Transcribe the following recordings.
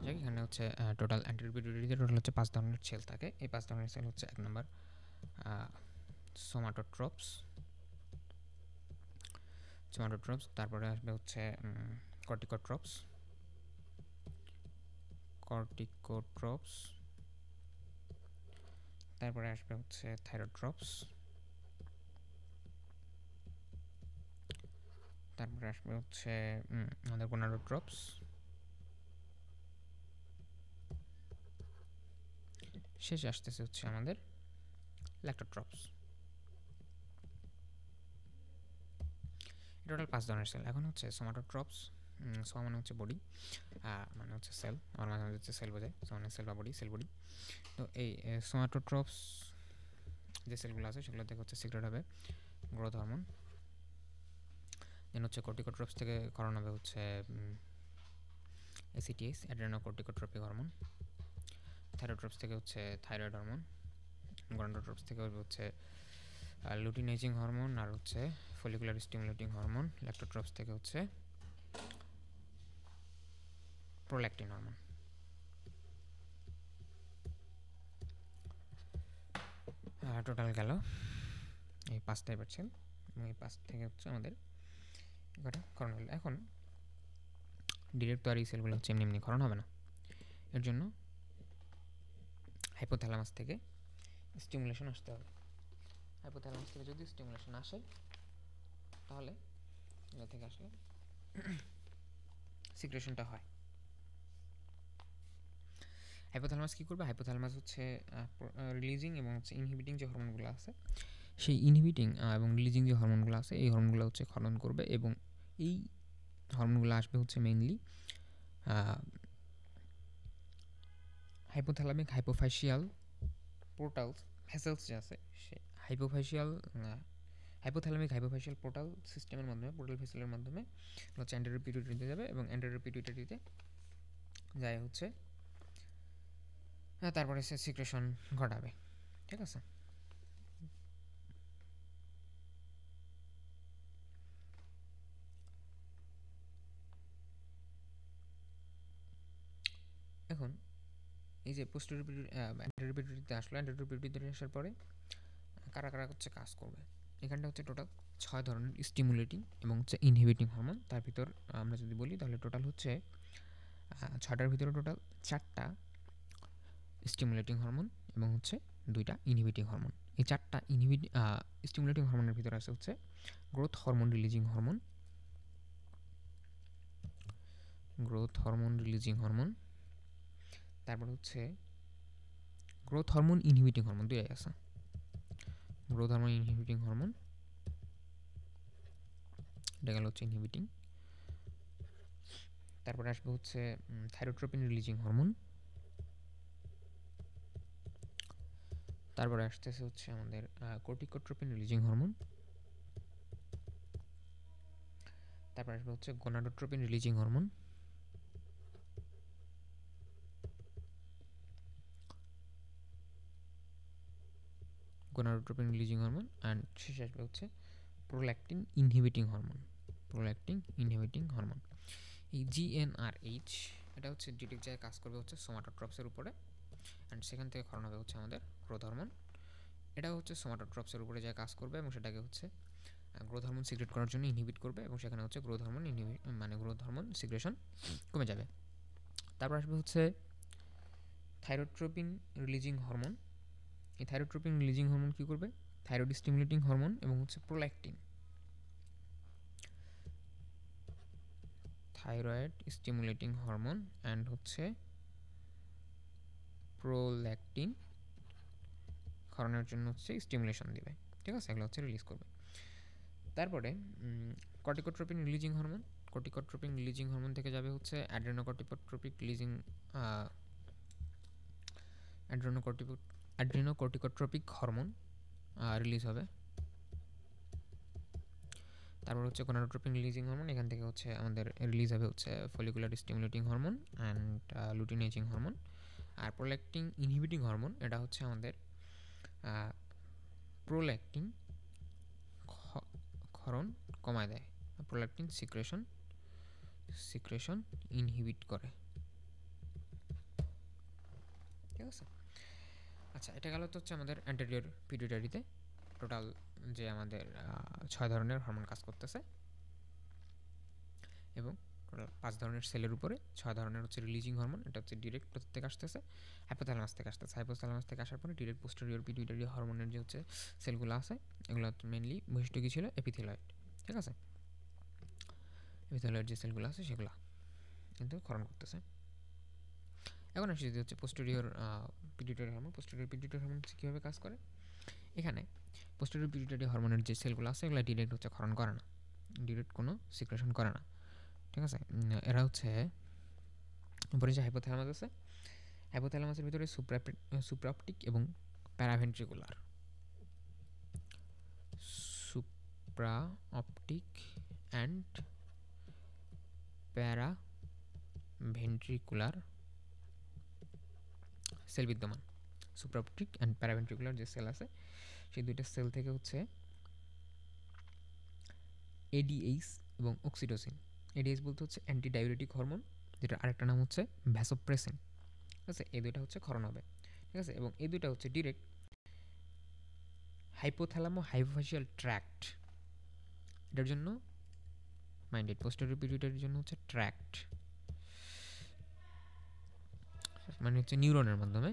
যাক, এখানে হচ্ছে টোটাল অ্যান্টেরিয়র পিটুইটারিতে টোটাল হচ্ছে 5 ধরনের সেল থাকে। এই 5 ধরনের সেল হচ্ছে 1 নম্বর সোমাটোট্রপস, তারপরে আসবে হচ্ছে কর্টিকোট্রপস, তারপরে আসবে হচ্ছে থাইরোট্রপস, তারপরে আসবে হচ্ছে আমাদের গোনাডোট্রপস, শেষে আসতেছে হচ্ছে আমাদের ল্যাক্টোট্রপস। টোটাল 5 ধরনের সেল। এখন হচ্ছে সোমাটোট্রপস, সোমা মানে হচ্ছে বডি, মানে হচ্ছে সেল, আমার মাঝে মাঝে হচ্ছে সেল বোঝায়, মানে সেল বা বডি, সেল বডি। তো এই সোমাটোট্রপস যে সেলগুলো আছে সেগুলো থেকে হচ্ছে সিক্রেট হবে গ্রোথ হরমোন। দেন হচ্ছে কর্টিকোট্রপস থেকে ক্ষরণ হবে হচ্ছে এসিটিএস, অ্যাড্রেনোকর্টিকোট্রপিক হরমোন। থাইরোট্রপস থেকে হচ্ছে থাইরয়েড হরমোন। গনাডোট্রপস থেকে হচ্ছে লুটিনেজিং হরমোন আর হচ্ছে ফলিকুলার স্টিমুলেটিং হরমোন। ল্যাক্টোট্রপস থেকে হচ্ছে প্রোল্যাকটিন হরমোন। টোটাল গেল এই 5 টাইপের সেল, এবং এই 5 থেকে হচ্ছে আমাদের এটা ক্ষরণ হলো। এখন ডিরেক্ট তো আর এই সেলগুলো হচ্ছে এমনি এমনি ক্ষরণ হবে না, এর জন্য হাইপোথ্যালামাস থেকে স্টিমুলেশন আসতে হবে। হাইপোথ্যালামাস থেকে যদি স্টিমুলেশন আসে তাহলে এটা থেকে আসলে সিক্রেশনটা হয়। হাইপোথ্যালামাস কী করবে? হাইপোথ্যালামাস হচ্ছে রিলিজিং এবং হচ্ছে ইনহিবিটিং যে হরমোনগুলো আছে, সেই ইনহিবিটিং এবং রিলিজিং যে হরমোনগুলো আছে এই হরমোনগুলো হচ্ছে ক্ষরণ করবে, এবং এই হরমোনগুলো আসবে হচ্ছে মেইনলি হাইপোথ্যালামিক হাইপোফাইশিয়াল পোর্টালস ভেসেলস যে আছে সে হাইপোথ্যালামিক হাইপোফাইশিয়াল পোর্টাল সিস্টেমের মাধ্যমে, পোর্টাল ভেসেলের মাধ্যমে হচ্ছে অ্যান্টেরিয়র পিটুইটারিতে যাবে, এবং অ্যান্টেরিয়র পিটুইটারিতে যায় হচ্ছে তারপরে সে সিক্রেশন ঘটাবে। ঠিক আছে? এখন এই যে অ্যান্টেরিয়র পিটুইটারিতে আসলো, অ্যান্টেরিয়র পিটুইটারি আসার পরে কারা কারা হচ্ছে কাজ করবে? এখানটা হচ্ছে টোটাল 6 ধরনের স্টিমুলেটিং এবং হচ্ছে ইনহিবিটিং হরমোন। তার ভিতর আমরা যদি বলি তাহলে টোটাল হচ্ছে 6টার ভিতরে টোটাল 4টা স্টিমুলেটিং হরমোন এবং হচ্ছে 2টা ইনহিবিটিং হরমোন। এই 4টা স্টিমুলেটিং হরমোনের ভিতরে আছে হচ্ছে গ্রোথ হরমোন রিলিজিং হরমোন, তারপর হচ্ছে গ্রোথ হরমোন ইনহিবিটিং হরমোন, দুইটাই আছে। গ্রোথ হরমোন ইনহিবিটিং হরমোন, এটা গেল হচ্ছে ইনহিবিটিং। তারপরে আসবে হচ্ছে থাইরোট্রপিন রিলিজিং হরমোন, তারপরে আসতেছে হচ্ছে আমাদের কর্টিকোট্রপিন রিলিজিং হরমোন, তারপর আসবে হচ্ছে গোনাডোট্রপিন রিলিজিং হরমোন, অ্যান্ড শেষে আসবে হচ্ছে প্রোল্যাকটিন ইনহিবিটিং হরমোন। এই GnRH এটা হচ্ছে ডিরেক্ট জায়গায় কাজ করবে হচ্ছে সোমাটোট্রপসের উপরে, অ্যান্ড সেখান থেকে ক্ষরণ হবে হচ্ছে আমাদের গ্রোথ হরমোন। এটা হচ্ছে সোমাটোট্রপসের উপরে যা কাজ করবে এবং সেটাকে হচ্ছে গ্রোথ হরমোন সিক্রেট করার জন্য ইনহিবিট করবে, এবং সেখানে হচ্ছে গ্রোথ হরমোন সিক্রেশন কমে যাবে। তারপর আসবে হচ্ছে থাইরোট্রপিন রিলিজিং হরমোন। এই থাইরোট্রপিন রিলিজিং হরমোন কী করবে? থাইরয়েড স্টিমুলেটিং হরমোন এবং হচ্ছে থাইরয়েড স্টিমুলেটিং হরমোন অ্যান্ড হচ্ছে প্রোল্যাকটিন ক্ষরণের জন্য হচ্ছে স্টিমুলেশন দিবে। ঠিক আছে? এগুলো হচ্ছে রিলিজ করবে। তারপরে কর্টিকোট্রপিন রিলিজিং হরমোন থেকে যাবে হচ্ছে অ্যাড্রেনোকর্টিকোট্রপিক হরমোন রিলিজ হবে। তারপর হচ্ছে গোনাডোট্রপিন রিলিজিং হরমোন, এখান থেকে হচ্ছে আমাদের রিলিজ হবে হচ্ছে follicular stimulating hormone and luteinizing hormone. আর প্রোল্যাকটিন ইনহিবিটিং হরমোন, এটা হচ্ছে আমাদের প্রোল্যাকটিন ক্ষরণ কমায় দেয়, প্রোল্যাকটিন সিক্রেশন ইনহিবিট করে। ঠিক আছে। আচ্ছা, এটা গেল তো হচ্ছে আমাদের অ্যান্টেরিয়র পিটুইটারিতে টোটাল যে আমাদের 6 ধরনের হরমোন কাজ করতেছে, এবং টোটাল 5 ধরনের সেলের উপরে 6 ধরনের হচ্ছে রিলিজিং হরমোন। এটা হচ্ছে ডিরেক্ট থেকে আসতেছে, হাইপোথ্যালামাস থেকে আসতেছে। হাইপোথ্যালামাস থেকে আসার পরে ডিরেক্ট পোস্টেরিয়র পিটুইটারি হরমোনের যে হচ্ছে সেলগুলো আছে, এগুলো মেনলি বৈশিষ্ট্য কী ছিল? এপিথেলয়েড। ঠিক আছে, এপিথেলয়েড যে সেলগুলো আছে সেগুলো কিন্তু ক্ষরণ করতেছে। এখন আসি যদি হচ্ছে posterior pituitary hormone. Posterior pituitary hormone কীভাবে কাজ করে? এখানে পোস্টেরিয়র পিটুইটারি হরমোনের যে সেলগুলো আছে এগুলো ডিরেক্ট হচ্ছে ক্ষরণ করে না, ডিরেক্ট কোনো সিক্রেশন করে না। ঠিক আছে, এরা হচ্ছে উপরে যে হাইপোথ্যালামাস আছে, হাইপোথ্যালামাসের ভিতরে সুপ্রাঅপটিক এবং প্যারাভেন্ট্রিকুলার, সুপ্রাঅপটিক অ্যান্ড প্যারাভেন্ট্রিকুলার সেল বিদ্যমান। সুপ্রাঅপটিক অ্যান্ড প্যারাভেন্ট্রিকুলার যে সেল আছে সেই দুইটা সেল থেকে হচ্ছে এডিএইচ এবং অক্সিটোসিন। এডিএইচ বলতে হচ্ছে অ্যান্টি ডায়ুরেটিক হরমোন, যেটা আরেকটা নাম হচ্ছে ভ্যাসোপ্রেসিন। ঠিক আছে, এই দুইটা হচ্ছে ক্ষরণ হবে। ঠিক আছে, এবং এই দুইটা হচ্ছে ডিরেক্ট হাইপোথ্যালামো হাইপোফাশিয়াল ট্র্যাক্ট, এটার জন্য মাইন্ডেড। পোস্টেরিয়র পিটুইটারির জন্য হচ্ছে ট্র্যাক্ট, মানে হচ্ছে নিউরনের মাধ্যমে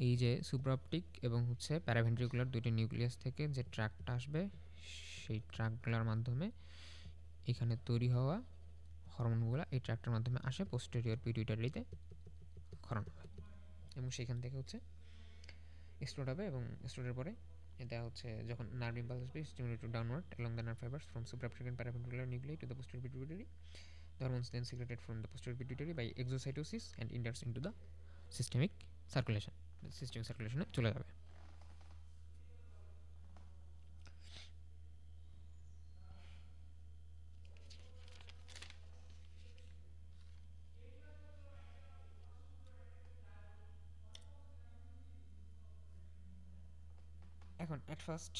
এই যে সুপ্রাঅপটিক এবং হচ্ছে প্যারাভেন্ট্রিকুলার দুইটা নিউক্লিয়াস থেকে যে ট্র্যাক্টটা আসবে, সেই ট্র্যাক্টগুলোর মাধ্যমে এখানে তৈরি হওয়া হরমোনগুলো এই ট্র্যাক্টের মাধ্যমে আসে পোস্টেরিয়র পিটুইটারিতে ক্ষরণ হবে, এবং সেখান থেকে হচ্ছে এক্সপ্লোড হবে। এবং এক্সপ্লোডের পরে এটা হচ্ছে যখন নার্ভ ইম্পালস আসবে stimulated downward along the nerve fibres from supraoptic and paraventricular nuclei to the posterior pituitary, the hormones then secreted from the posterior pituitary by exocytosis and enters into the systemic circulation. Systemic সার্কুলেশনে চলে যাবে। এখন at first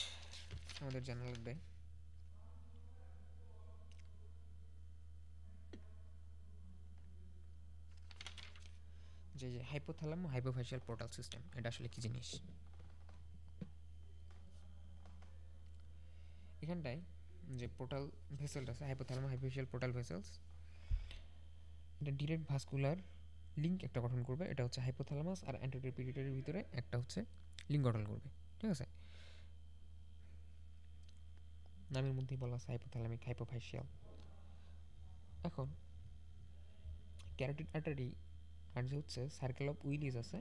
আমাদের জানা লাগবে যে হাইপোথ্যালামো হাইপোফাশিয়াল portal system, এটা আসলে কি জিনিস। এখানটায় যে পোর্টাল ভেসেলটা আছে, হাইপোথ্যালামো হাইপোফাশিয়াল পোর্টাল ভেসেলস, এটা ডিরেক্ট ভাস্কুলার লিঙ্ক একটা গঠন করবে। এটা হচ্ছে হাইপোথ্যালামাস আর অ্যান্টেরিয়র পিটুইটারির ভিতরে একটা হচ্ছে লিঙ্ক গঠন করবে। ঠিক আছে, নামের মধ্যেই বলা আছে হাইপোথ্যালামিক হাইপোফাশিয়াল। এখন ক্যারোটিড আর্টারি আর যে হচ্ছে সার্কেল অফ উইলিস আছে,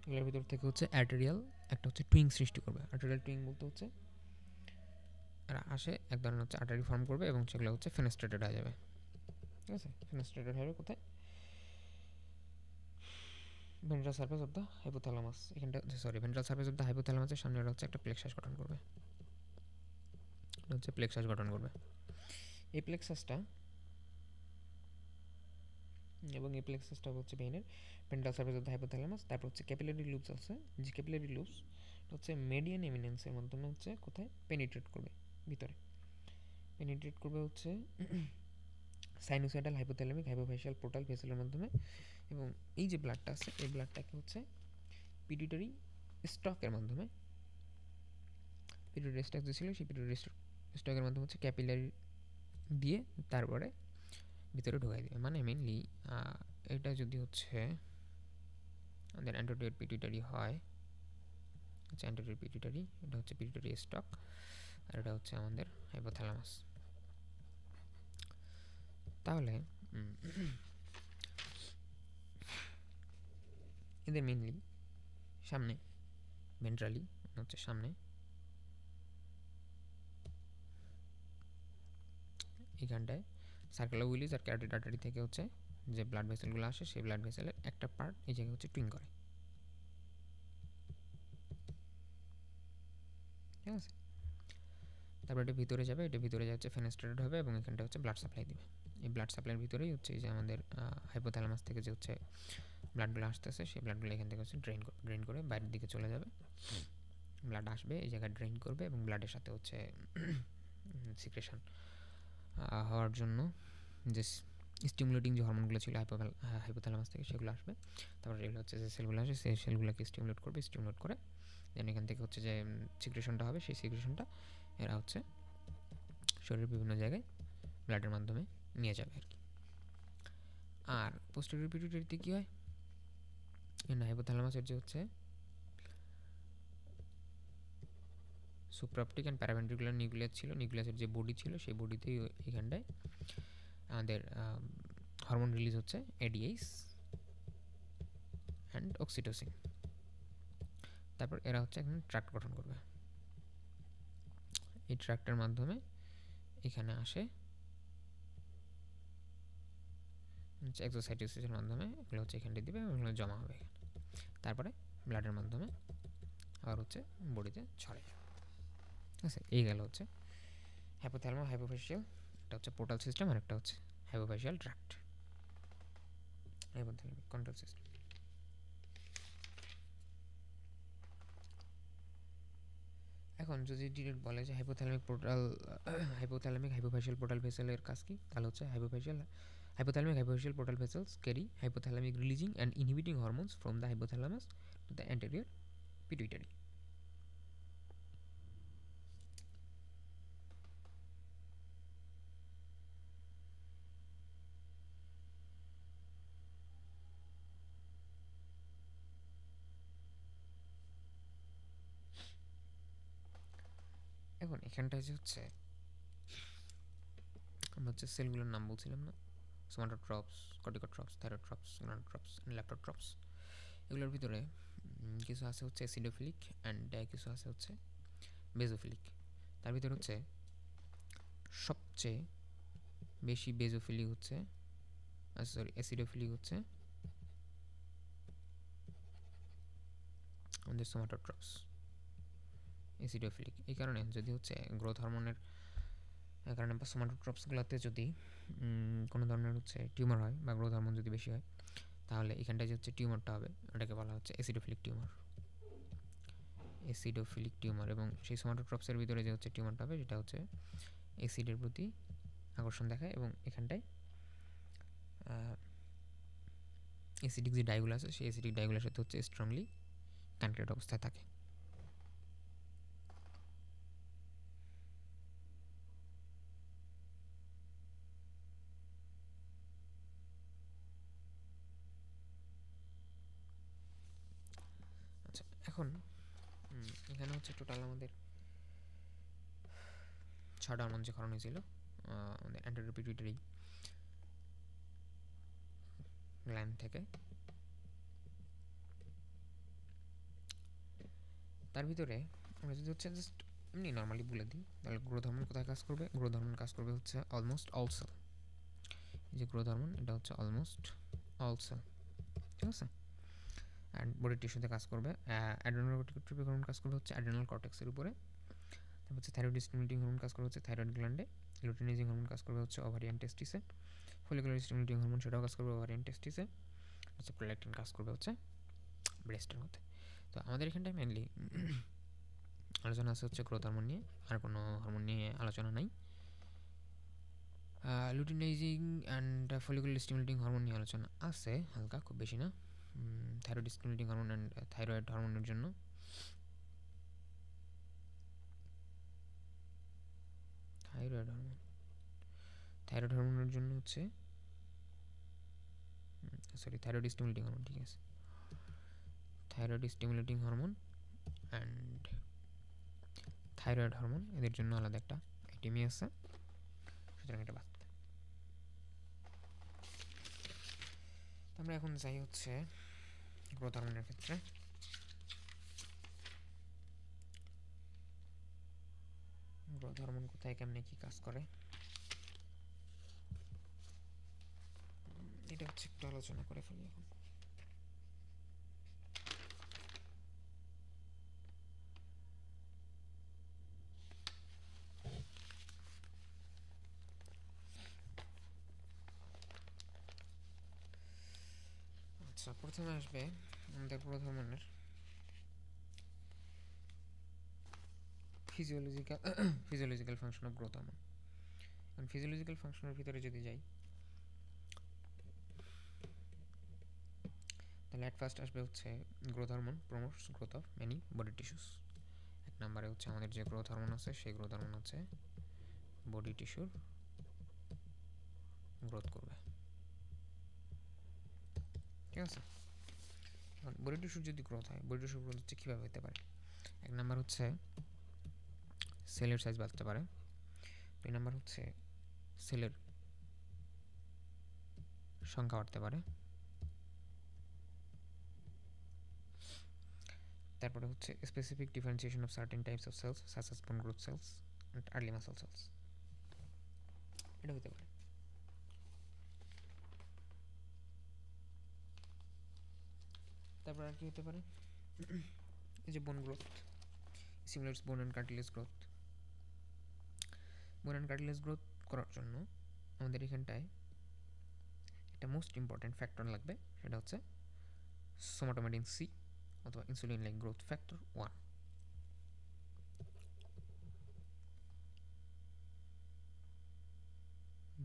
এগুলোর ভিতর থেকে হচ্ছে অ্যার্টেরিয়াল একটা হচ্ছে টুইং সৃষ্টি করবে। আর্টেরিয়াল টুইং বলতে হচ্ছে এরা আসে এক ধরনের হচ্ছে আর্টারি ফর্ম করবে এবং সেগুলো হচ্ছে ফেনেস্ট্রেটেড হয়ে যাবে। ঠিক আছে, ফেনেস্ট্রেটেড হবে কোথায়? Ventral surface of the hypothalamus. এখানটা sorry, ventral surface of the হাইপোথ্যালামাসের সামনে হচ্ছে একটা প্লেক্সাস গঠন করবে। এটা হচ্ছে প্লেক্সাস গঠন করবে। এই প্লেক্সাসটা এবং এই প্লেক্সাসটা হচ্ছে ভেইনের ventral surface of the hypothalamus. তারপর হচ্ছে ক্যাপিলারি লুপস আছে, যে ক্যাপিলারি লুপস হচ্ছে মেডিয়ান এমিনেন্সের মাধ্যমে হচ্ছে কোথায় পেনিট্রেট করবে, ভিতরে পেনিট্রেট করবে হচ্ছে সাইনোসয়েডাল হাইপোথ্যালামিক হাইপোফাশিয়াল পোর্টাল ভেসেলের মাধ্যমে। এবং এই যে ব্লাডটা আছে এই ব্লাডটাকে হচ্ছে পিটুইটারি স্টকের মাধ্যমে, পিটুইটারি স্টক যে ছিল সেই পিটুইটারি স্টকের মাধ্যমে হচ্ছে ক্যাপিলারি দিয়ে তারপরে ভিতরে ঢোকাই দেবে। মানে মেনলি এটা যদি হচ্ছে আমাদের অ্যান্টেরিয়র পিটুইটারি হয়, আচ্ছা অ্যান্টেরিয়র পিটুইটারি, এটা হচ্ছে পিটুইটারি স্টক, আর এটা হচ্ছে আমাদের হাইপোথ্যালামাস। তাহলে এদের মেনলি সামনে ভেন্ট্রালি হচ্ছে সামনে এখানটায় সার্কেল অফ উইলিস আর ক্যারোটিড আর্টারি থেকে হচ্ছে যে ব্লাড ভেসেলগুলো আসে সেই ব্লাড ভেসেলের একটা পার্ট এই জায়গায় হচ্ছে টুইং করে। ঠিক আছে, তারপর এটা ভিতরে যাবে, এটা ভিতরে যাচ্ছে ফেনেস্ট্রেটেড হবে এবং এখানটা হচ্ছে ব্লাড সাপ্লাই দিবে। এই ব্লাড সাপ্লাইয়ের ভিতরেই হচ্ছে এই যে আমাদের হাইপোথ্যালামাস থেকে যে হচ্ছে ব্লাডগুলো আসতেছে সেই ব্লাডগুলো এখান থেকে হচ্ছে ড্রেন করে বাইরের দিকে চলে যাবে। ব্লাড আসবে এই জায়গায় ড্রেন করবে এবং ব্লাডের সাথে হচ্ছে সিক্রেশন হওয়ার জন্য যে স্টিমুলেটিং যে হরমোনগুলো ছিল হাইপোথ্যালামাস থেকে সেগুলো আসবে। তারপরে এগুলো হচ্ছে যে সেলগুলো আসে, সেই সেলগুলোকে স্টিমুলেট করবে, স্টিমুলেট করে দেন এখান থেকে হচ্ছে যে সিক্রেশনটা হবে, সেই সিক্রেশনটা এরা হচ্ছে শরীরের বিভিন্ন জায়গায় ব্লাডের মাধ্যমে নিয়ে যাবে আর কি। আর পোস্টেরিয়র পিটুইটারিতে কী হয়, হাইপোথ্যালামাসের যে হচ্ছে সুপ্রাপটিক অ্যান্ড প্যারাভেন্ট্রিকুলার নিউক্লিয়াস ছিল, নিউক্লিয়াসের যে বডি ছিল সেই বডিতেই এখানটায় আমাদের হরমোন রিলিজ হচ্ছে এডিএইচ অ্যান্ড অক্সিটোসিন। তারপর এরা হচ্ছে এখন ট্র্যাক্ট গঠন করবে, এই ট্র্যাক্টের মাধ্যমে এখানে আসে হচ্ছে এক্সোসাইটোসিসের মাধ্যমে, এগুলো হচ্ছে এখানটায় দিবে এবং এগুলো জমা হবে, তারপরে ব্লাডের মাধ্যমে আবার হচ্ছে বডিতে ছড়ে যাবে। ঠিক আছে, এই গেল হচ্ছে হাইপোথ্যালামাস হাইপোফেশিয়াল, একটা হচ্ছে পোর্টাল সিস্টেম আর একটা হচ্ছে হাইপোফেশিয়াল ট্র্যাক্ট, হাইপোথ্যালামিক কন্ট্রোল সিস্টেম। এখন যদি ডিরেক্ট বলে যে হাইপোথ্যালামিক হাইপোফেশিয়াল পোর্টাল ভেসেলের কাজ কি, তাহলে হচ্ছে hypothalamic hypophyseal portal vessels carry hypothalamic releasing and inhibiting hormones from the hypothalamus to the anterior pituitary. এখন এখানটায় যে হচ্ছে আমরা হচ্ছে সেলগুলোর নাম বলছিলাম না, সোমাটোট্রপস, কর্টিকোট্রপস, থাইরোট্রপস, গোনাডোট্রপস এন্ড ল্যাপ্টোট্রপস। এগুলোর ভিতরে কিছু আছে হচ্ছে অ্যাসিডোফিলিক অ্যান্ড কিছু আছে হচ্ছে বেজোফিলিক। তার ভিতরে হচ্ছে সবচেয়ে বেশি বেজোফিলিক হচ্ছে অ্যাসিডোফিলিক হচ্ছে আমাদের সোমাটোট্রপস। অ্যাসিডোফিলিক এই কারণে যদি হচ্ছে গ্রোথ হরমোনের কারণে বা সোমাটোট্রপসগুলোতে যদি কোনো ধরনের হচ্ছে টিউমার হয় বা গ্রোথ হরমোন যদি বেশি হয়, তাহলে এখানটায় যে হচ্ছে টিউমারটা হবে ওটাকে বলা হচ্ছে অ্যাসিডোফিলিক টিউমার, অ্যাসিডোফিলিক টিউমার। এবং সেই সোমাটোট্রপসের ভিতরে যে হচ্ছে টিউমারটা হবে সেটা হচ্ছে অ্যাসিডের প্রতি আকর্ষণ দেখায় এবং এখানটায় অ্যাসিডিক যে ডাইগুলো আছে সেই অ্যাসিডিক ডাইগুলোর সাথে হচ্ছে স্ট্রংলি কানেক্টেড অবস্থায় থাকে। আচ্ছা, এখন এখানে হচ্ছে টোটাল আমাদের 6টা হরমোন যে ক্ষরণ হয়েছিল আমাদের অ্যান্টেরিয়র পিটুইটারি গ্ল্যান্ড থেকে। তার ভিতরে আমরা যদি হচ্ছে জাস্ট এমনি নর্মালি বলে দিই, তাহলে গ্রোথ হরমোন কোথায় কাজ করবে? গ্রোথ হরমোন কাজ করবে হচ্ছে অলমোস্ট অল সেল। এই যে গ্রোথ হরমোন এটা হচ্ছে অলমোস্ট অল সেল, ঠিক আছে। অ্যান্ড বডির টিস্যুতে কাজ করবে। অ্যাড্রেনাল হরমোন কাজ করবে হচ্ছে অ্যাড্রেনাল কর্টেক্সের উপরে। তারপর হচ্ছে থাইরয়েড স্টিমুলেটিং হরমোন কাজ করবে হচ্ছে থাইরয়েড গ্ল্যান্ডে। লুটিনাইজিং হরমোন কাজ করবে হচ্ছে ওভারিয়ান টেস্টিসে। ফলিকুলার স্টিমুলেটিং হরমোন সেটাও কাজ করবে ওভারিয়ান টেস্টিসে। হচ্ছে প্রোল্যাকটিন কাজ করবে হচ্ছে ব্রেস্টের মধ্যে। তো আমাদের এখানটায় মেনলি আলোচনা আছে হচ্ছে গ্রোথ হরমোন নিয়ে, আর কোনো হরমোন নিয়ে আলোচনা নাই। Luteinising and follicular stimulating hormone নিয়ে আলোচনা আছে হালকা, খুব বেশি না। Thyroid stimulating hormone and thyroid হরমোনের জন্য থাইরয়েড হরমোনের জন্য হচ্ছে থাইরয়েড স্টিমুলেটিং হরমোন, ঠিক আছে। Thyroid stimulating hormone and thyroid hormone এদের জন্য আলাদা একটা আইটেমই আছে, সুতরাং এটা বাদ। আমরা এখন যাই হচ্ছে গ্রোথ হরমোনের ক্ষেত্রে। গ্রোথ হরমোন কোথায় কেমনে কি কাজ করে এটা হচ্ছে একটু আলোচনা করে ফেলি এখন। আচ্ছা, প্রথমে আসবে আমাদের গ্রোথ হরমোনের physiological function of growth hormone. Physiological ফাংশনের ভিতরে যদি যাই, তাহলে অ্যাট ফার্স্ট আসবে হচ্ছে growth hormone promotes growth of many body tissues. এক নম্বরে হচ্ছে আমাদের যে গ্রোথ হরমোন আছে সেই গ্রোথ হরমোন হচ্ছে বডি টিস্যুর গ্রোথ করবে, ঠিক আছে। এখন বডি টিস্যুর যদি গ্রোথ হয়, বডি টিস্যুর গ্রোথ হচ্ছে কীভাবে হতে পারে? এক নাম্বার হচ্ছে সেলের সাইজ বাড়তে পারে, দুই নাম্বার হচ্ছে সেলের সংখ্যা বাড়তে পারে, তারপরে হচ্ছে specific differentiation of certain types of cells such as bone growth cells and early muscle cells, এটা হতে পারে। তারপর আর কি হতে পারে? এই যে বোন growth similars bone and cartilage growth. Bone and cartilage growth করার জন্য আমাদের এখানটায় একটা মোস্ট ইম্পর্ট্যান্ট ফ্যাক্টর লাগবে, সেটা হচ্ছে সোমাটোমেডিন সি অথবা ইনসুলিন লাইক গ্রোথ ফ্যাক্টর 1।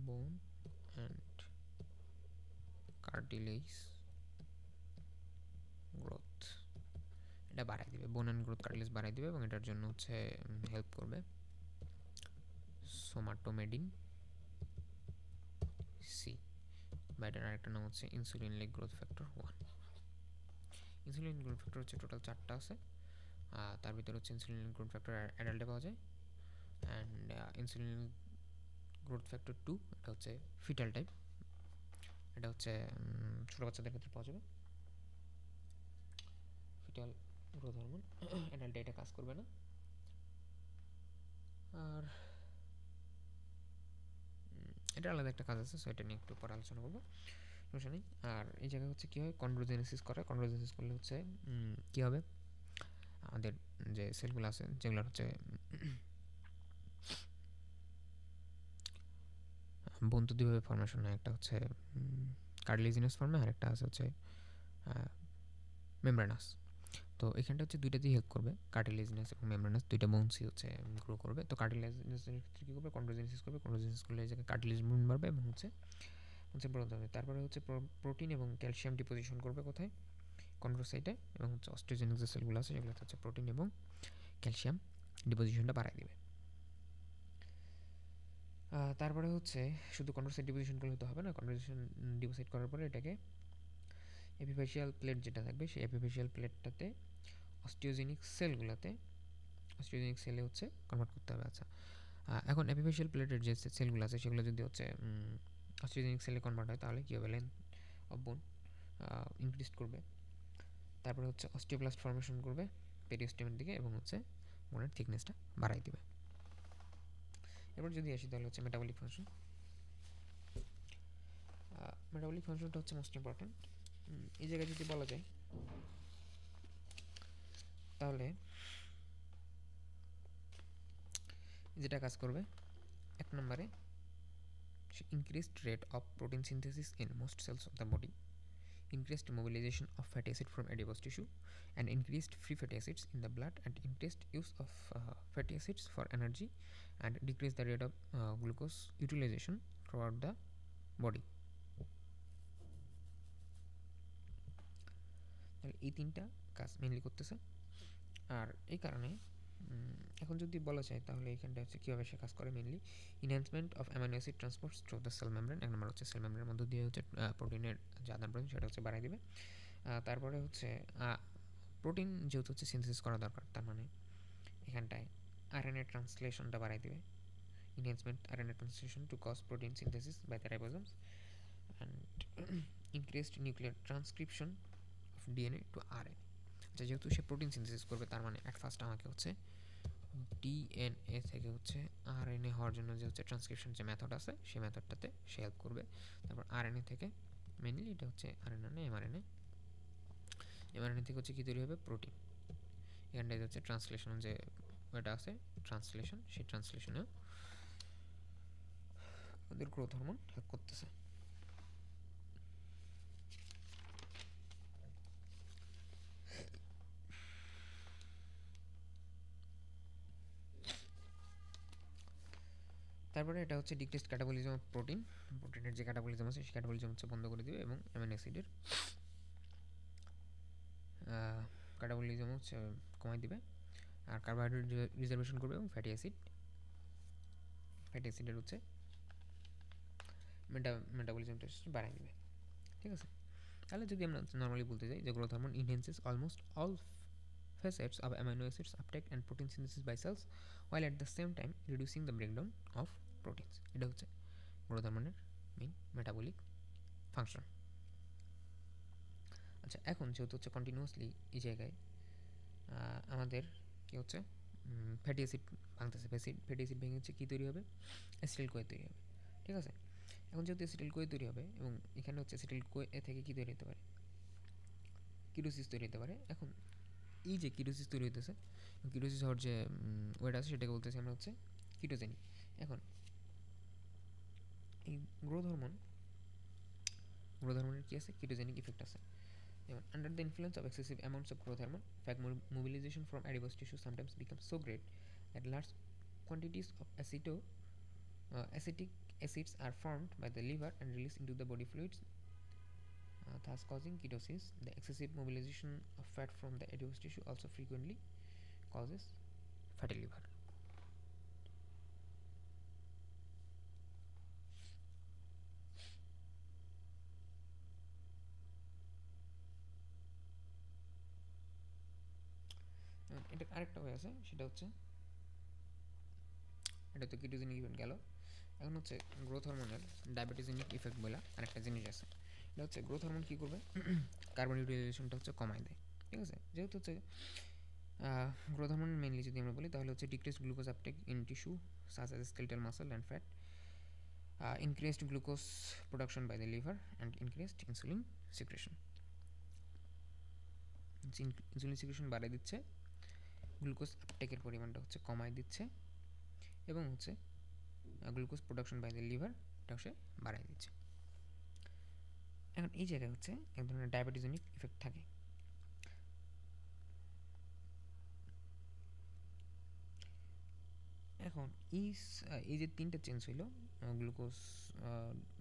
বোন অ্যান্ড কার্টিলেজ গ্রোথ এটা বাড়াই দিবে, বোন অ্যান্ড গ্রোথ কার্টিলেজ বাড়াই দিবে এবং এটার জন্য হচ্ছে হেল্প করবে সোমাটোমেডিন সি, বা এটার আরেকটা নাম হচ্ছে insulin like growth factor 1। Insulin growth factor হচ্ছে টোটাল 4টা আছে, তার ভিতরে হচ্ছে ইনসুলিন গ্রোথ ফ্যাক্টর অ্যাডাল্টে পাওয়া যায়, অ্যান্ড ইনসুলিন গ্রোথ ফ্যাক্টর 2 এটা হচ্ছে ফিটাল টাইপ, এটা হচ্ছে ছোটো বাচ্চাদের ক্ষেত্রে পাওয়া যাবে। ফিটাল গ্রোথ হরমোন, অ্যাডাল্টে এটা কাজ করবে না। আর এটা আলাদা একটা কাজ আছে, সো এটা নিয়ে একটু পরে আলোচনা করবো, সমস্যা নেই। আর এই জায়গায় হচ্ছে কী হয়, কন্ড্রোজেনেসিস করে, কন্ড্রোজেনেসিস করলে হচ্ছে কী হবে, আমাদের যে সেলগুলো আছে যেগুলো হচ্ছে বোন তো দুইভাবে ফর্মেশন হয়, একটা হচ্ছে কার্টিলেজিনাস ফর্মে আর একটা আছে হচ্ছে মেমব্রেনাস। তো এখানটা হচ্ছে দুইটাতেই হেল্প করবে, কার্টিলেজিনাস এবং মেমব্রেনাস দুইটা বোনসই হচ্ছে গ্রো করবে। তো কার্টিলেজিনাসের ক্ষেত্রে কী করবে, কন্ড্রোজেনেসিস করবে, কন্ড্রোজেনেসিস করলে এই জায়গায় কার্টিলেজ বোন বাড়বে এবং হচ্ছে গ্রোথ হবে। তারপরে হচ্ছে প্রোটিন এবং ক্যালসিয়াম ডিপোজিশন করবে কোথায়, কন্ড্রোসাইটে, এবং হচ্ছে অস্টিওজেনিক যে সেলগুলো আছে সেগুলোতে হচ্ছে প্রোটিন এবং ক্যালসিয়াম ডিপোজিশনটা বাড়ায় দিবে। তারপরে হচ্ছে শুধু কন্ড্রোসাইট ডিপোজিশন করলে তো হবে না, কন্ড্রোসাইট ডিপোজিট করার পরে এটাকে এপিফেশিয়াল প্লেট যেটা থাকবে সেই এপিফেশিয়াল প্লেটটাতে অস্টিওজেনিক সেলগুলোতে অস্টিওজেনিক সেলে হচ্ছে কনভার্ট করতে হবে। আচ্ছা, এখন এপিফেশিয়াল প্লেটের যে সেলগুলো আছে সেগুলো যদি হচ্ছে অস্টিওজেনিক সেলে কনভার্ট হয় তাহলে কী হবে, লেন্থ অফ বোন ইনক্রিজ করবে, তারপরে হচ্ছে অস্টিওব্লাস্ট ফর্মেশন করবে পেরিওস্টেমের দিকে এবং হচ্ছে বোনের থিকনেসটা বাড়াই দেবে। এরপর যদি আসি তাহলে হচ্ছে মেটাবলিক ফাংশন। মেটাবলিক ফাংশনটা হচ্ছে মোস্ট ইম্পর্ট্যান্ট। এই জায়গায় যদি বলা যায় তাহলে যেটা কাজ করবে, এক নম্বরে increased rate of protein synthesis in most cells of the body, increased mobilization of fatty acid from adipose tissue, and increased free fatty acids in the blood, and increased use of fatty acids for energy, and decrease the rate of glucose utilization throughout the body. তাহলে এই তিনটা কাজ mainly করতেছে। আর এই কারণে এখন যদি বলা যায় তাহলে এখানটা হচ্ছে কীভাবে সে কাজ করে, mainly enhancement of amino acid transport through the cell membrane. এক নম্বর হচ্ছে সেল মেমব্রেনের মধ্য দিয়ে হচ্ছে প্রোটিনের যে আদান প্রদান সেটা হচ্ছে বাড়াই দেবে। তারপরে হচ্ছে প্রোটিন যেহেতু হচ্ছে সিনথেসিস করা দরকার, তার মানে এখানটায় আরএনএ ট্রান্সলেশনটা বাড়াই দেবে, enhancement RNA translation to cause protein synthesis by the ribosomes, and increased nuclear transcription of DNA to RNA. আচ্ছা, যেহেতু সে প্রোটিন সিনথেসিস করবে তার মানে অ্যাট ফার্স্ট আমাকে হচ্ছে ডিএনএ থেকে হচ্ছে আরএনএ হওয়ার জন্য যে হচ্ছে ট্রান্সক্রিপশন যে মেথড আছে সেই মেথডটাতে সে হেল্প করবে। তারপর আরএনএ থেকে মেনলি এটা হচ্ছে আরএনএ না এমআরএনএ, এমআরএনএ থেকে হচ্ছে কী তৈরি হবে, প্রোটিন। এখানটায় হচ্ছে ট্রান্সলেশন যে এটা আছে ট্রান্সলেশন, সেই ট্রান্সলেশনেও ওদের গ্রোথ হরমোন হেল্প করতেছে। তারপরে এটা হচ্ছে ডিক্রিজড ক্যাটাবলিজম অফ প্রোটিনের যে ক্যাটাবলিজম আছে সেই ক্যাটাবলিজম হচ্ছে বন্ধ করে দিবে এবং অ্যামিনো অ্যাসিডের ক্যাটাবলিজম হচ্ছে কমাই দিবে, আর কার্বোহাইড্রেট রিজার্ভেশন করবে, এবং ফ্যাটি অ্যাসিডের হচ্ছে মেটাবলিজমটা বাড়াই দিবে। ঠিক আছে, তাহলে যদি আমরা নর্মালি বলতে যাই যে growth hormone enhances almost all facets of amino acids uptake and protein synthesis by cells while at the same time reducing the breakdown of proteins. এটা হচ্ছে গ্রোথ হরমোনের মেইন মেটাবলিক ফাংশন। আচ্ছা, এখন যেহেতু হচ্ছে কন্টিনিউয়াসলি এই জায়গায় আমাদের কি হচ্ছে ফ্যাটি অ্যাসিড ভাঙতেছে, ফ্যাটি অ্যাসিড ভেঙে হচ্ছে কী তৈরি হবে, অ্যাসিটাইল কোয়ে তৈরি হবে। ঠিক আছে, এখন যেহেতু অ্যাসিটাইল কোয়ে তৈরি হবে এবং এখানে হচ্ছে অ্যাসিটাইল কোয়ে থেকে কী তৈরি হতে পারে, কিটোসিস তৈরি হতে পারে। এখন এই যে কিটোসিস তৈরি হইতেছে, কিটোসিস হওয়ার যে ওয়েট আছে সেটাকে বলতেছি আমরা হচ্ছে কিটোজেনিক। এখন এই গ্রোথ হরমোনের কী আছে, কিটোজেনিক ইফেক্ট আছে। যেমন under the influence of excessive amounts of growth hormone, fat mobilization from adipose tissue sometimes becomes so great that large quantities of acetic acids are formed by the liver and released into the body fluids, thus causing ketosis. The excessive mobilization of fat from the adipose tissue also frequently causes fatty liver. এটা আরেকটা হয়ে আছে, সেটা হচ্ছে এটা তো ketogenic event গেল। এখন হচ্ছে গ্রোথ হরমোনের ডায়াবেটিজেনিক ইফেক্ট বলে আরেকটা জিনিস আছে। এটা হচ্ছে গ্রোথ হরমোন কী করবে, কার্বন ইউটিলাইজেশনটা হচ্ছে কমায় দেয়। ঠিক আছে, যেহেতু হচ্ছে গ্রোথ হরমোন মেনলি যদি আমরা বলি তাহলে হচ্ছে decrease glucose uptake in tissue such as skeletal muscle and fat, increased glucose production by the liver, and increased insulin secretion. Insulin secretion বাড়াই দিচ্ছে, গ্লুকোজ আপটেকের পরিমাণটা হচ্ছে কমায় দিচ্ছে, এবং হচ্ছে glucose production by the liver এটা হচ্ছে বাড়াই দিচ্ছে। এখন এই জায়গায় হচ্ছে এক ধরনের ডায়াবেটিজনিক ইফেক্ট থাকে। এখন এই যে তিনটা চেঞ্জ হইলো, glucose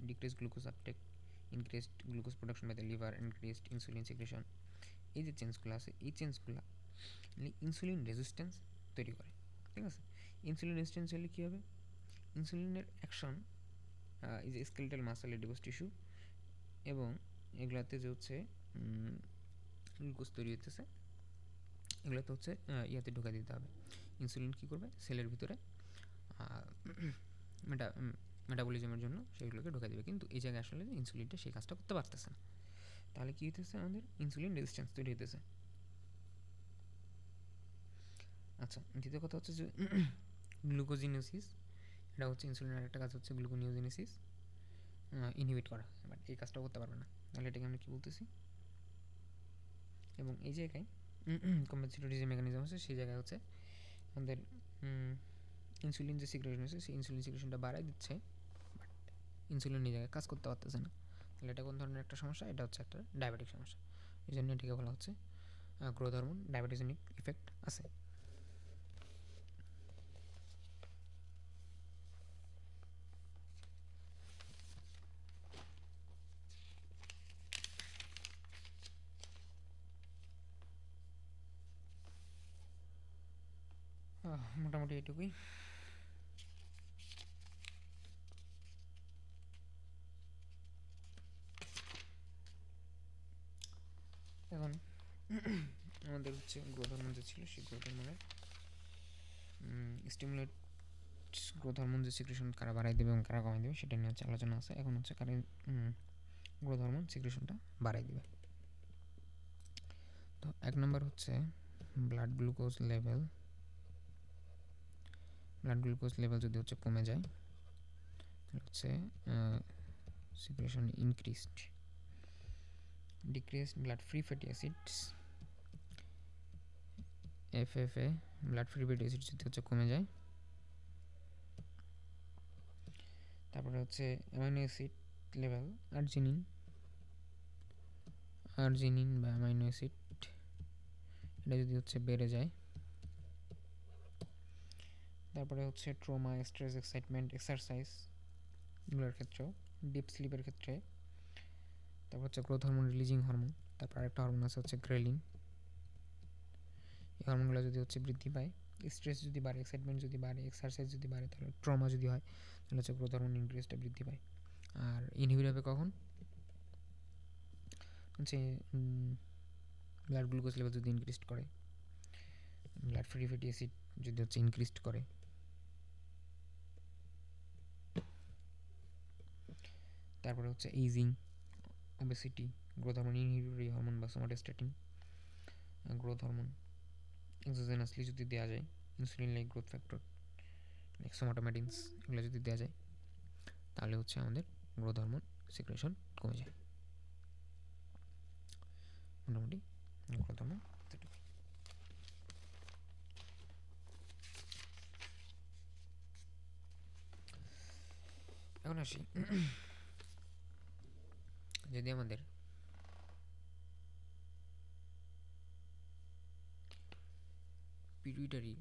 decrease glucose uptake, increased glucose production by the liver, increased insulin secretion, এই যে চেঞ্জগুলো আছে এই চেঞ্জগুলো ইনসুলিন রেজিস্ট্যান্স তৈরি করে। ঠিক আছে, ইনসুলিন রেজিস্ট্যান্স হলে কী হবে, ইনসুলিনের অ্যাকশন এই যে স্কেলেটাল মাসল, এডিপোস টিস্যু এবং এগুলাতে যে হচ্ছে গ্লুকোজ তৈরি হইতেছে, এগুলোতে হচ্ছে ইয়াতে ঢুকা দিতে হবে। ইনসুলিন কী করবে, সেলের ভিতরে মেটাবলিজমের জন্য সেগুলোকে ঢুকা দেবে, কিন্তু এই জায়গায় আসলে ইনসুলিনটা সেই কাজটা করতে পারতেছে না। তাহলে কী হইতেছে, আমাদের ইনসুলিন রেজিস্ট্যান্স তৈরি হইতেছে। আচ্ছা, দ্বিতীয় কথা হচ্ছে যে গ্লুকোজিনোসিস, এটা হচ্ছে ইনসুলিনের একটা কাজ হচ্ছে গ্লুকোনিওজেনেসিস ইনহিবিট করা, বাট এই কাজটাও করতে পারবে না। তাহলে এটাকে আমরা কী বলতেছি, এবং এই জায়গায় কম্পেনসেটরি যে মেকানিজম আছে সেই জায়গায় হচ্ছে আমাদের ইনসুলিন যে সিক্রেশন আছে সেই ইনসুলিন সিক্রেশনটা বাড়াই দিচ্ছে, বাট ইনসুলিন এই জায়গায় কাজ করতে পারতেছে না। তাহলে এটা কোন ধরনের একটা সমস্যা, এটা হচ্ছে একটা ডায়াবেটিক সমস্যা। এই জন্য এটাকে বলা হচ্ছে গ্রোথ হরমোন ডায়াবেটিজনিক ইফেক্ট আছে। মোটামুটি এটুকুই। এখন আমাদের হচ্ছে গ্রোথ হরমোন যে ছিল সেই গ্রোথ হরমোনের স্টিমুলেট গ্রোথ হরমোন যে সিক্রেশন কারা বাড়াই দেবে এবং কারা কমাই দেবে সেটা নিয়ে হচ্ছে আলোচনা আছে। এখন হচ্ছে কারা গ্রোথ হরমোন সিক্রেশনটা বাড়াই দেবে। তো এক নম্বর হচ্ছে ব্লাড গ্লুকোজ লেভেল যদি হচ্ছে কমে যায় তাহলে হচ্ছে secretion increased, decreased blood free fatty acids FFA, blood free fatty acid যদি হচ্ছে কমে যায়, তারপরে হচ্ছে অ্যামাইনো অ্যাসিড লেভেল আর্জিনিন বা অ্যামাইনো অ্যাসিড এটা যদি হচ্ছে বেড়ে যায়, তারপরে হচ্ছে ট্রমা, স্ট্রেস, এক্সাইটমেন্ট, এক্সারসাইজ এগুলোর ক্ষেত্রেও, ডিপ স্লিপের ক্ষেত্রে, তারপর হচ্ছে গ্রোথ হরমোন রিলিজিং হরমোন, তারপর আরেকটা হরমোন আছে হচ্ছে গ্রেলিন, এই হরমোনগুলো যদি হচ্ছে বৃদ্ধি পায়, স্ট্রেস যদি বাড়ে, এক্সাইটমেন্ট যদি বাড়ে, এক্সারসাইজ যদি বাড়ে, তাহলে ট্রমা যদি হয়, তাহলে হচ্ছে গ্রোথ হরমোন ইনক্রিজটা বৃদ্ধি পায়। আর ইনহিবিট হবে কখন? হচ্ছে ব্লাড গ্লুকোজ লেভেল যদি ইনক্রিজ করে, ব্লাড ফ্রি ফ্যাটি অ্যাসিড যদি হচ্ছে ইনক্রিজ করে, তারপরে হচ্ছে ageing, obesity, growth hormone inhibitory hormone বা সোমাটোস্ট্যাটিন, গ্রোথ হরমোন এক্সোজেনাসলি যদি দেওয়া যায়, insulin like growth factor like somatomedins, এগুলো যদি দেওয়া যায়, তাহলে হচ্ছে আমাদের গ্রোথ হরমোন সিক্রেশন কমে যায়। মোটামুটি গ্রোথ হরমোন। এখন আসি, যদি আমাদের পিটুইটারি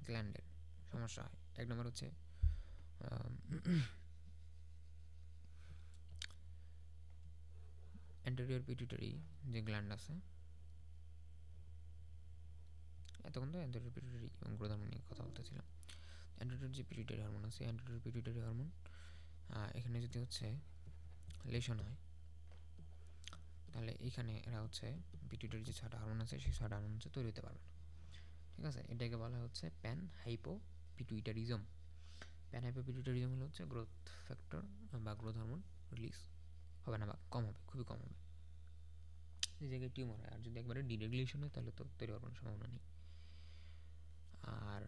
গ্ল্যান্ডের সমস্যা হয়, এক নম্বর হচ্ছে অ্যান্টেরিয়র পিটুইটারি যে গ্ল্যান্ড আছে, এতক্ষণ তো অ্যান্টেরিয়র পিটুইটারি এবং গ্রোথ হরমোন নিয়ে কথা বলতেছিলাম। অ্যান্টেরিয়র যে পিটুইটারি হরমোন আছে, অ্যান্টেরিয়র পিটুইটারি হরমোন এখানে যদি হচ্ছে লেশন হয়, তাহলে এইখানে এরা হচ্ছে পিটুইটারি যে 6টা হরমোন আছে, সেই 6টা হরমোন হচ্ছে তৈরি হতে পারবে না। ঠিক আছে, এটাকে বলা হচ্ছে প্যান হাইপোপিটুইটারিজম। প্যান হাইপোপিটুইটারিজম হলো হচ্ছে গ্রোথ ফ্যাক্টর বা গ্রোথ হরমোন রিলিজ হবে না বা কম হবে, খুবই কম হবে। এই জায়গায় টিউমার হয়, আর যদি একবারে ডিরেগুলেশন হয় তাহলে তো তৈরি হওয়ার কোনো সম্ভাবনা নেই। আর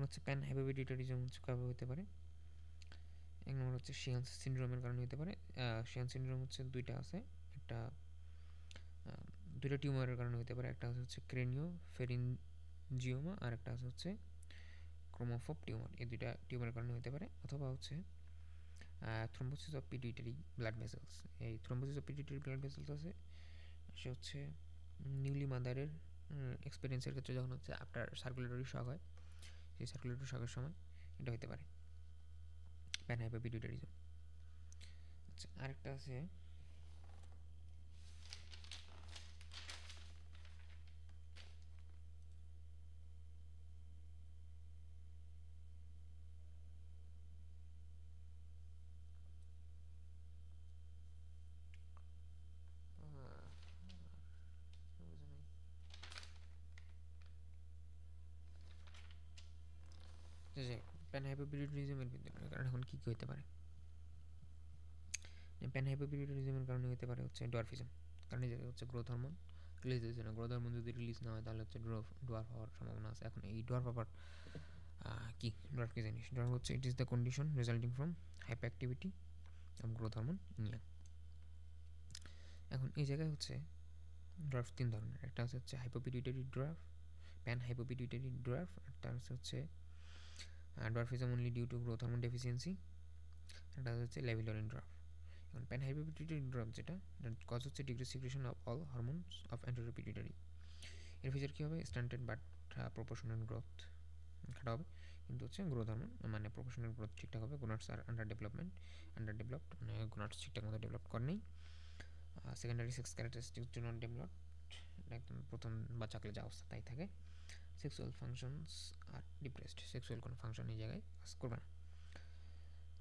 হচ্ছে প্যান হাইপোপিটুইটারিজম হচ্ছে কবে হতে পারে? এক নম্বর হচ্ছে শিয়ান্স সিনড্রোমের কারণে হতে পারে। শিয়ান্স সিনড্রোম হচ্ছে দুইটা আছে, একটা দুইটা টিউমারের কারণে হতে পারে। একটা হচ্ছে ক্রেনিও ফেরিঞ্জিওমা, আর একটা হচ্ছে ক্রোমোফোব টিউমার। এই দুইটা টিউমারের কারণে হতে পারে। অথবা হচ্ছে thrombosis of pituitary blood vessels. এই thrombosis of pituitary blood vessels আছে, সে হচ্ছে নিউলি মাদারের এক্সপিরিয়েন্সের ক্ষেত্রে যখন হচ্ছে আফটার সার্কুলেটরি শক হয়, সেই সার্কুলেটরি শকের সময় এটা হতে পারে প্যান হাইপোপিটুইটারিজম। আচ্ছা, আরেকটা আছে যে প্যান হাইপোপিটুইটারিজমের কারণে এখন কী কী হতে পারে? প্যান হাইপোপিটুইটারিজমের কারণে হতে পারে হচ্ছে ডোয়ার্ফিজম, কারণ এই হচ্ছে গ্রোথ হরমোন রিলিজ হচ্ছে না। গ্রোথ হরমোন যদি রিলিজ না হয়, তাহলে হচ্ছে ডোয়ার্ফ হওয়ার সম্ভাবনা আছে। এখন এই ডোয়ার্ফ হওয়ার কি ডোয়ার্ফ কি জিনিস? ডোয়ার্ফ হচ্ছে it is the condition resulting from hyper activity of growth hormone নিয়া। এখন এই জায়গায় হচ্ছে ডোয়ার্ফ 3 ধরনের। একটা হচ্ছে hypopituitary dwarf, pan hypopituitary dwarf, একটা হচ্ছে dwarfism only due to growth hormone deficiency, একটা হচ্ছে লেভিলোরিন ডোয়ার্ফ। এখন প্যান হাইপোপিটুইটারি ড্রপ যেটা কজ হচ্ছে degree secretion of all hormones of anterior pituitary. এর ফিচার কী হবে? স্ট্যান্ডার্ড বাট প্রপোর্শনাল গ্রোথ খাটা হবে, কিন্তু হচ্ছে গ্রোথ হরমোন মানে প্রপোর্শনাল গ্রোথ ঠিকঠাক হবে। গোনাডস আর আন্ডারডেভেলপড, মানে গোনাডস ঠিকঠাক মতো ডেভেলপ করে নেই। Secondary sex characteristics do not develop, একদম প্রথম বাচ্চাকালে যা অবস্থা তাই থাকে। Sexual functions are depressed, sexual কোনো ফাংশন এই জায়গায় কাজ করবে না।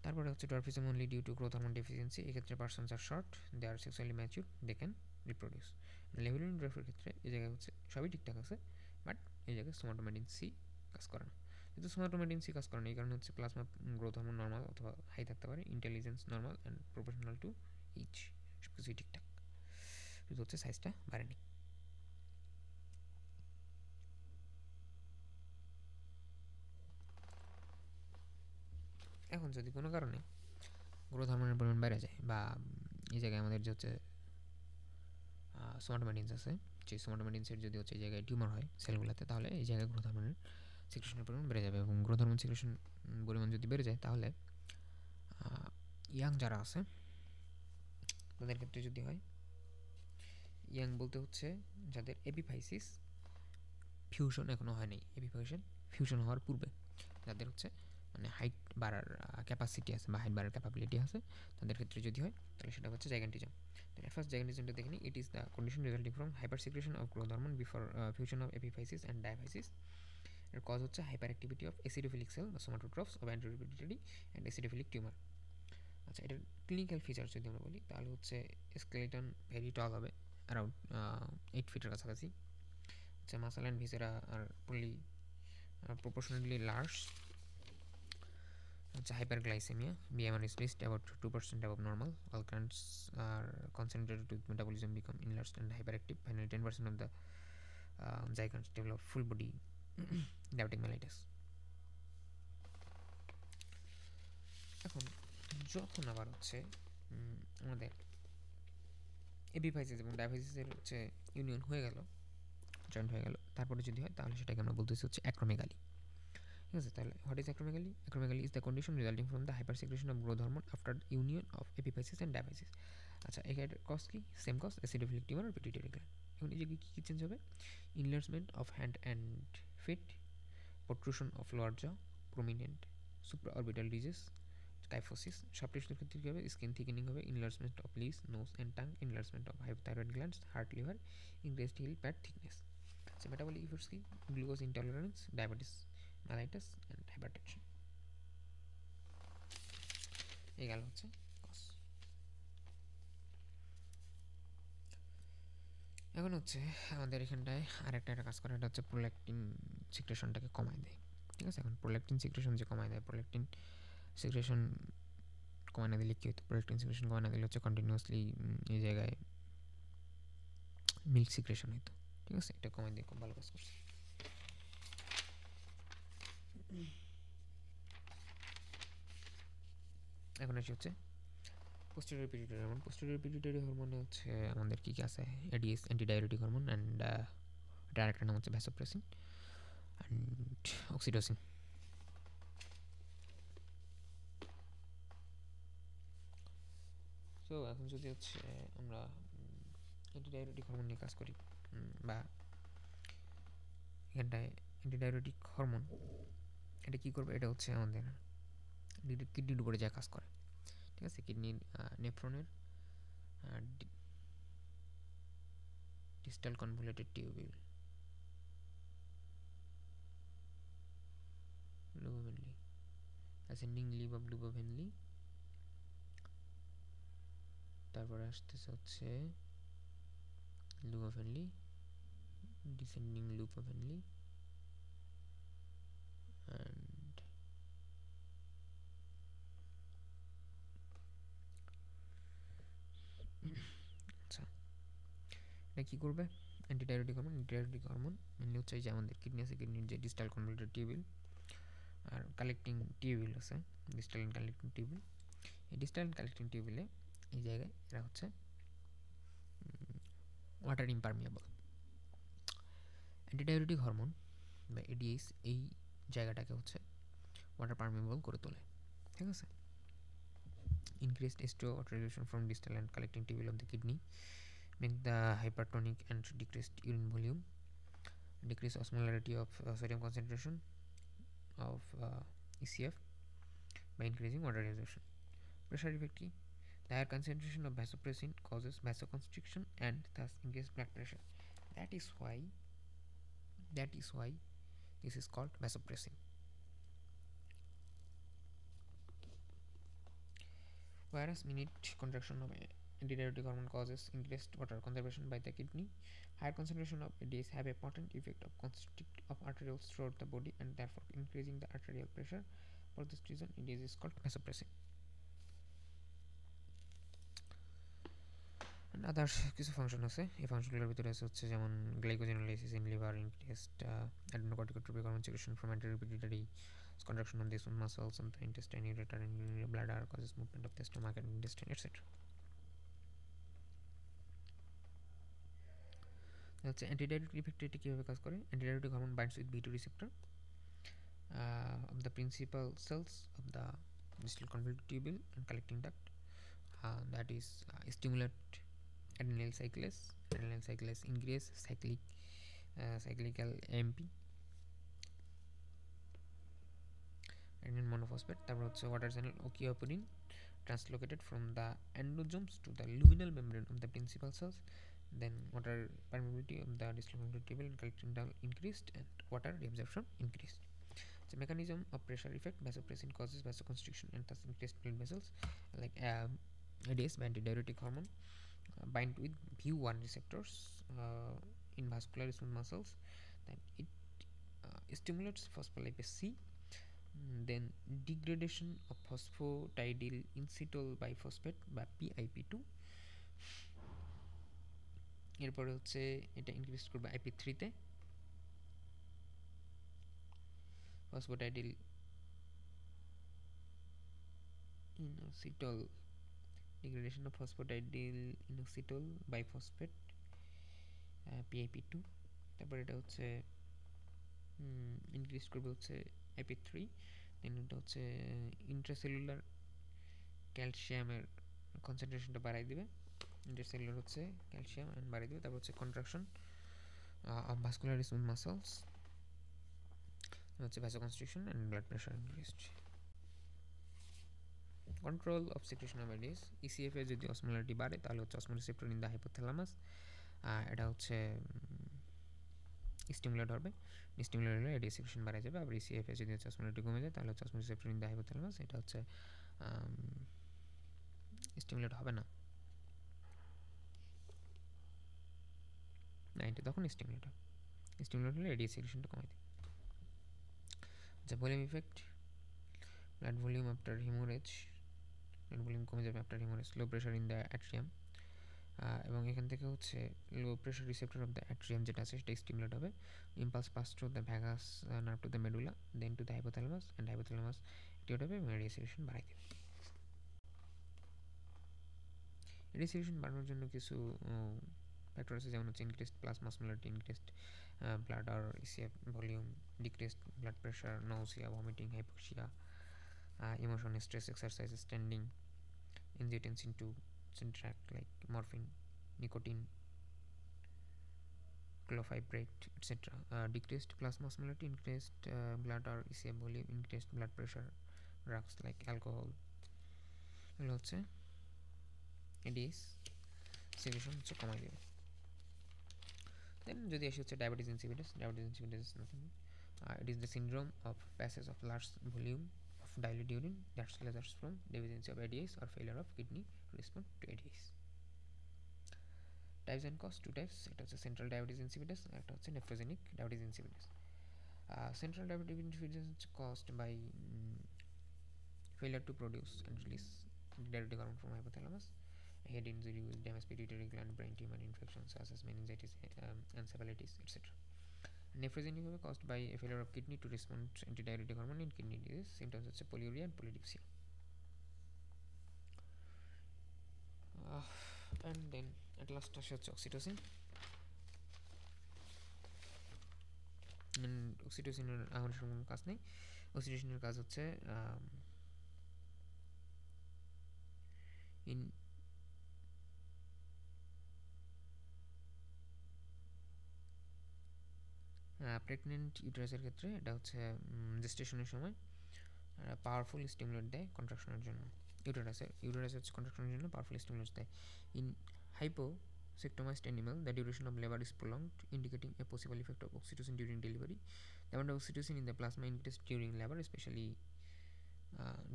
তারপরে হচ্ছে dwarfism only due to growth hormone deficiency, এক্ষেত্রে persons are short, they are sexually mature, they can reproduce. Levi Lorain ডোয়ার্ফের ক্ষেত্রে এই জায়গায় হচ্ছে সবই ঠিকঠাক আছে, বাট এই জায়গায় সোমাটোমেটিন সি কাজ করে না। কিন্তু সোমাটোমেটিন সি কাজ করে না, এই কারণে হচ্ছে প্লাজমা গ্রোথ হরমোন নর্মাল অথবা হাই থাকতে পারে, intelligence normal and professional to each, সব কিছুই ঠিকঠাক, শুধু হচ্ছে সাইজটা বাড়েনি। এখন যদি কোনো কারণে গ্রোথ হরমোনের পরিমাণ বেড়ে যায়, বা এই জায়গায় আমাদের যে হচ্ছে সোমাটোমেটিনস আছে, সেই সোমাটোমেটিনসের যদি হচ্ছে এই জায়গায় টিউমার হয় সেলগুলোতে, তাহলে এই জায়গায় গ্রোথ হরমোনের সিক্রেশনের পরিমাণ বেড়ে যাবে। এবং গ্রোথ হরমোন সিক্রেশন পরিমাণ যদি বেড়ে যায়, তাহলে ইয়াং যারা আছে তাদের ক্ষেত্রে যদি হয়, ইয়াং বলতে হচ্ছে যাদের এপিফাইসিস ফিউশন এখনও হয়নি, এপিফাইসিস ফিউশন হওয়ার পূর্বে যাদের হচ্ছে মানে হাইট বাড়ার ক্যাপাসিটি আছে বা হাইট বাড়ার ক্যাপাবিলিটি আছে, তাদের ক্ষেত্রে যদি হয় তাহলে সেটা হচ্ছে জাইগান্টিজম। তাহলে ফার্স্ট জাইগান্টিজমটা দেখে নিই। It is the condition resulting from hyper secretion of growth hormone before fusion of epiphysis and diaphysis. এর কজ হচ্ছে হাইপার অ্যাক্টিভিটি অফ অ্যাসিডোফিলিক সেল বা সোমাটোট্রফস অফ অ্যান্টিরিপিটিউটারি অ্যান্ড অ্যাসিডোফিলিক টিউমার। আচ্ছা, এটার ক্লিনিক্যাল ফিচার্স যদি আমরা বলি তাহলে হচ্ছে স্কেলেটন ভেরি টল হবে, অ্যারাউন্ড 8 ফিটের কাছাকাছি। আচ্ছা, মাসল অ্যান্ড ভিসেরা আর পুলি proportionately large. It's hyperglycemia. BMR is raised about 2% above normal. Alkanes are concentrated with metabolism become enlarged and hyperactive. Finally, 10% of the zygotes develop full body diabetic mellitus. এখন যখন আবার হচ্ছে আমাদের epiphysis এবং ডায়াফাইসিসের হচ্ছে union হয়ে গেল, জয়েন্ট হয়ে গেল, তারপরে যদি হয় তাহলে সেটাকে আমরা বলতেছি হচ্ছে অ্যাক্রোমেগালি। ঠিক আছে, তাহলে what is acromegaly? Acromegaly is the condition resulting from the hyper secretion of growth hormone after union of epiphysis and diaphysis. আচ্ছা, এখানে কজ কি? সেম কজ, অ্যাসিডোফিলিক টিউমার আর পিটুইটারি গ্ল্যান্ড। এখন এই জায়গায় কী চেঞ্জ হবে? Enlargement of hand and feet, protrusion of lower jaw, prominent supra orbital disease, kyphosis. সব টিস্যুর ক্ষেত্রে কী হবে? স্কিন থিকেনিং হবে, enlargement of lips, nose and tongue, enlargement of hypothyroid glands, heart, liver, increased heel pad thickness. আচ্ছা, metabolic effects কি? Glucose intolerance, diabetes mellitus and hypertension। এই গেল হচ্ছে কজ। এখন হচ্ছে আমাদের এখানটায় আরেকটা কাজ করে, এটা হচ্ছে প্রোল্যাকটিন সিক্রেশনটাকে কমায় দেয়। ঠিক আছে, এখন প্রোল্যাকটিন সিক্রেশন যে কমায় দেয়, প্রোল্যাকটিন সিক্রেশন কমায় না দিলে কী হতো? প্রোল্যাকটিন সিক্রেশন কমায় না দিলে হচ্ছে কন্টিনিউয়াসলি এই জায়গায় মিল্ক সিক্রেশন হতো। ঠিক আছে, এটা কমায় দিয়ে খুব ভালো কাজ করছে। এখন আসি হচ্ছে posterior pituitary hormone. Posterior pituitary হরমোনে হচ্ছে আমাদের কী কী আছে? এডিএস, অ্যান্টিডায়োরেটিক হরমোন, অ্যান্ড এটার আরেকটা নাম হচ্ছে ভ্যাসোপ্রেসিন অ্যান্ড অক্সিটোসিন। তো এখন যদি হচ্ছে আমরা অ্যান্টিডায়োরেটিক হরমোন নিয়ে কাজ করি, বা এখানটায় অ্যান্টিডায়োরেটিক হরমোন এটা কী করবে? এটা হচ্ছে আমাদের কিডনির উপরে যা কাজ করে। ঠিক আছে, কিডনির নেফ্রনের distal convoluted tubule, loop of Henle, ascending লিভ অফ লুবোভেনলি, তারপরে আসতেছে হচ্ছে লুবোভেনলি, ডিসেন্ডিং লুবোভেনলি, অ্যান্ড আচ্ছা, এটা কী করবে? Antidiuretic hormone. Antidiuretic hormone mainly হচ্ছে যে আমাদের কিডনি আছে, কিডনির যে ডিস্টাল কনভলিউটেড টিউবিউল আর কালেক্টিং টিউবিউল আছে, ডিস্টাল অ্যান্ড কালেক্টিং টিউবিউল। এই ডিস্টাল অ্যান্ড কালেক্টিং টিউবিউলে এই জায়গায় এরা হচ্ছে ওয়াটার ইমপারমিয়েবল। অ্যান্টিডায়োরেটিক হরমোন বা এডিএস এই জায়গাটাকে হচ্ছে ওয়াটার পারমিয়েবল করে তোলে। ঠিক আছে, increased H2O authorization from distal and collecting tubule of the kidney make the hypertonic and decreased urine volume, decrease osmolarity of sodium concentration of ECF by increasing water resorption. Pressure effect key: the higher concentration of vasopressin causes vasoconstriction and thus increased blood pressure. That is why this is called vasopressin. Whereas minute contraction of antidiuretic hormone causes increased water conservation by the kidney, higher concentration of ADs have a potent effect of constrict of arterioles throughout the body and therefore increasing the arterial pressure. For this reason, ADs is called vasopressin. And other কিছু function আছে, এই ফাংশনগুলোর ভিতরে আছে হচ্ছে যেমন glycogenolysis in liver, increased adrenocorticotropic hormone secretion from anterior pituitary, contraction of the smooth muscles of the intestine, ureter and urinary bladder, causes movement of the stomach and intestine, etc. হচ্ছে antidiuretic effect এটা কীভাবে কাজ করে? Antidiuretic hormone binds with B2 receptor of the principal cells of the distal convoluted tubule and collecting duct, that is stimulate adenyl cyclase, increase cyclical AMP, adenine monophosphate. তারপর হচ্ছে water channel okiopodin translocated from the endosomes to the luminal membrane of the principal cells. Then water permeability of the distal membrane table and collecting duct increased and water reabsorption increased. The mechanism of pressure effect, vasopressin causes vasoconstriction and thus increased blood vessels, like ADS by antidiuretic hormone bind with VU1 receptors in vascular smooth muscles. Then it stimulates phospholipase C. Then degradation of phosphatidyl inositol biphosphate বা PIP2. এরপরে হচ্ছে এটা increase করবে IP3 তে, ফসফোটাইডিল inositol, degradation of phosphatidyl inositol biphosphate PIP2. তারপর এটা হচ্ছে increase করবে হচ্ছে IP3। দেন এটা হচ্ছে ইন্ট্রাসেলুলার ক্যালসিয়ামের কনসেন্ট্রেশনটা বাড়াই দিবে, ইন্ট্রাসেলুলার হচ্ছে ক্যালসিয়াম বাড়াই দিবে। তারপর হচ্ছে contraction of vascular smooth muscles, হচ্ছে vasoconstriction and blood pressure increased. Control of secretion of ADS, ECF এর যদি অসমোলারিটি বাড়ে তাহলে হচ্ছে অসমোরিসেপ্টর ইন দ্য হাইপোথ্যালামাস, এটা হচ্ছে স্টিমুলেট হবে, স্টিমুলেট হলে ADS সেক্রেশন বাড়ে যাবে। আবার ECF এ যদি হচ্ছে অসমোলারিটি কমে যায় তাহলে হচ্ছে অসমোরিসেপ্টর ইন দ্য হাইপোথ্যালামাস, এটা হচ্ছে স্টিমুলেট হবে না, এটা তখন স্টিমুলেট হবে। স্টিমুলেট হলে ADS সেক্রেশনটা কমে দেয়। আচ্ছা, volume effect, blood volume after haemorrhage, blood volume কমে যাবে after haemorrhage, low pressure in the atrium, এবং এখান থেকে হচ্ছে low pressure receptor of the atrium যেটা আছে সেটা স্টিমুলেট হবে। Impulse pass through the vagus nerve to the medulla, then to the hypothalamus, and hypothalamus activate হবে এবং ADS সেক্রেশন বাড়াই দেবে। ADS সেক্রেশন বাড়ানোর জন্য কিছু ফ্যাক্টর আছে, যেমন হচ্ছে increased plasma osmolarity, increased blood আর ECF volume, decreased blood pressure, nausea, vomiting, hypoxia, emotion, stress, exercise, standing, angiotensin II, Syntrac like morphine, nicotine, clofeprate, etc. Decreased plasma osmolarity, increased blood or ECM volume, increased blood pressure, drugs like alcohol, এগুলো হচ্ছে ADS secretion হচ্ছে কমাই দেবে। দেন যদি আসি হচ্ছে diabetes insipidus, diabetes insipidus is nothing, it is the syndrome of passage of large volume of dilute urine that results from deficiency of ADAs or failure of kidney to respond to ADAs. Types and cause, two types, এটা হচ্ছে central diabetes insipidus আর একটা হচ্ছে nephrogenic diabetes insipidus. Central diabetes insipidus হচ্ছে caused by failure to produce and release diuretic hormone from hypothalamus, head injury with damaged pituitary gland, brain tumor, infections such as meningitis, encephalitis, etc. Nephrogenic হবে caused by a failure of kidney to respond to antidiuretic hormone in kidney disease. Symptoms হচ্ছে polyuria and polydipsia. And then at last আসে হচ্ছে oxytocin. অক্সিটোসিনের আমার কোনো কাজ নেই। অক্সিটোসিনের কাজ হচ্ছে প্রেগনেন্ট ইউটারাসের ক্ষেত্রে এটা হচ্ছে জেস্টেশনের সময় পাওয়ারফুল স্টিমুলেট দেয় কন্ট্রাকশনের জন্য। ইউটারাসের হচ্ছে কন্ট্রাকশনের জন্য পাওয়ারফুল স্টিমুলেট দেয়। In hyposectomized animal, the duration of labor is prolonged, indicating a possible effect of oxytocin during delivery. The amount of oxytocin in the plasma increases during labor, especially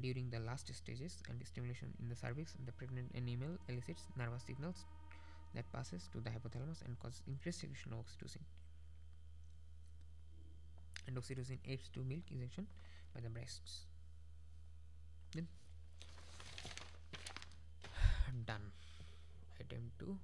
during the last stages, and stimulation in the cervix. The pregnant animal elicits nervous signals that passes to the hypothalamus and causes increased secretion of oxytocin. And oxytocin aids to milk ejection by the breasts. Then done. Item 2.